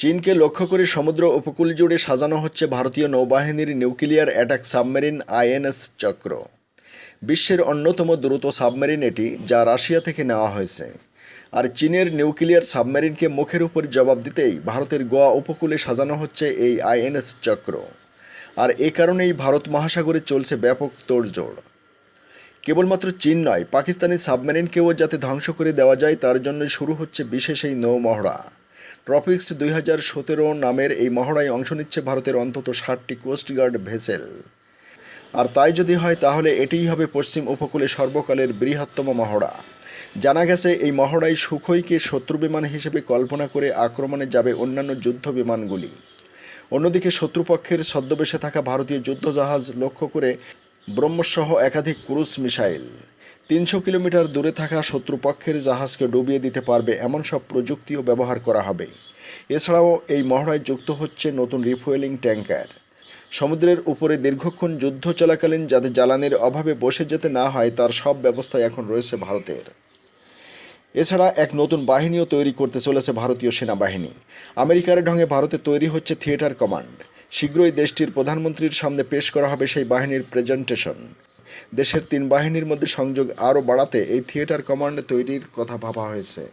চীনকে লক্ষ্য করে সমুদ্র উপকূল জুড়ে সাজানো হচ্ছে ভারতীয় নৌবাহিনীর নিউক্লিয়ার অ্যাটাক সাবমেরিন আইএনএস চক্র। বিশ্বের অন্যতম দ্রুত সাবমেরিন এটি, যা রাশিয়া থেকে নেওয়া হয়েছে। আর চীনের নিউক্লিয়ার সাবমেরিনকে মুখের উপর জবাব দিতেই ভারতের গোয়া উপকূলে সাজানো হচ্ছে এই আইএনএস চক্র। আর এ কারণেই ভারত মহাসাগরে চলছে ব্যাপক তোড়জোড়। কেবলমাত্র চীন নয়, পাকিস্তানি সাবমেরিনকেও যাতে ধ্বংস করে দেওয়া যায় তার জন্য শুরু হচ্ছে বিশেষ এই নৌ মহড়া। ট্রপিক্স 2017 নামের এই মহড়ায় অংশ নিচ্ছে ভারতের অন্তত 60টি কোস্টগার্ড ভেসেল। আর তাই যদি হয় তাহলে এটিই হবে পশ্চিম উপকূলে সর্বকালের বৃহত্তম মহড়া। জানা গেছে এই মহড়ায় সুখোইকে শত্রু বিমান হিসেবে কল্পনা করে আক্রমণে যাবে অন্যান্য যুদ্ধ বিমানগুলি। অন্যদিকে শত্রুপক্ষের ছদ্মবেশে থাকা ভারতীয় যুদ্ধজাহাজ লক্ষ্য করে ব্রহ্মসসহ একাধিক ক্রুজ মিসাইল, 300 কিলোমিটার দূরে থাকা শত্রুপক্ষের জাহাজকে ডুবিয়ে দিতে পারবে এমন সব প্রযুক্তিও ব্যবহার করা হবে। এছাড়াও এই মহড়ায় যুক্ত হচ্ছে নতুন রিফুয়েলিং ট্যাঙ্কার। সমুদ্রের উপরে দীর্ঘক্ষণ যুদ্ধ চলাকালীন যাতে জ্বালানির অভাবে বসে যেতে না হয় তার সব ব্যবস্থাই এখন রয়েছে ভারতের। এছাড়া এক নতুন বাহিনীও তৈরি করতে চলেছে ভারতীয় সেনাবাহিনী। আমেরিকার ঢঙে ভারতে তৈরি হচ্ছে থিয়েটার কমান্ড। শীঘ্রই দেশটির প্রধানমন্ত্রীর সামনে পেশ করা হবে সেই বাহিনীর প্রেজেন্টেশন। দেশের 3 বাহিনীর মধ্যে সংযোগ আরও বাড়াতে এই থিয়েটার কমান্ড তৈরির কথা ভাবা হয়েছে।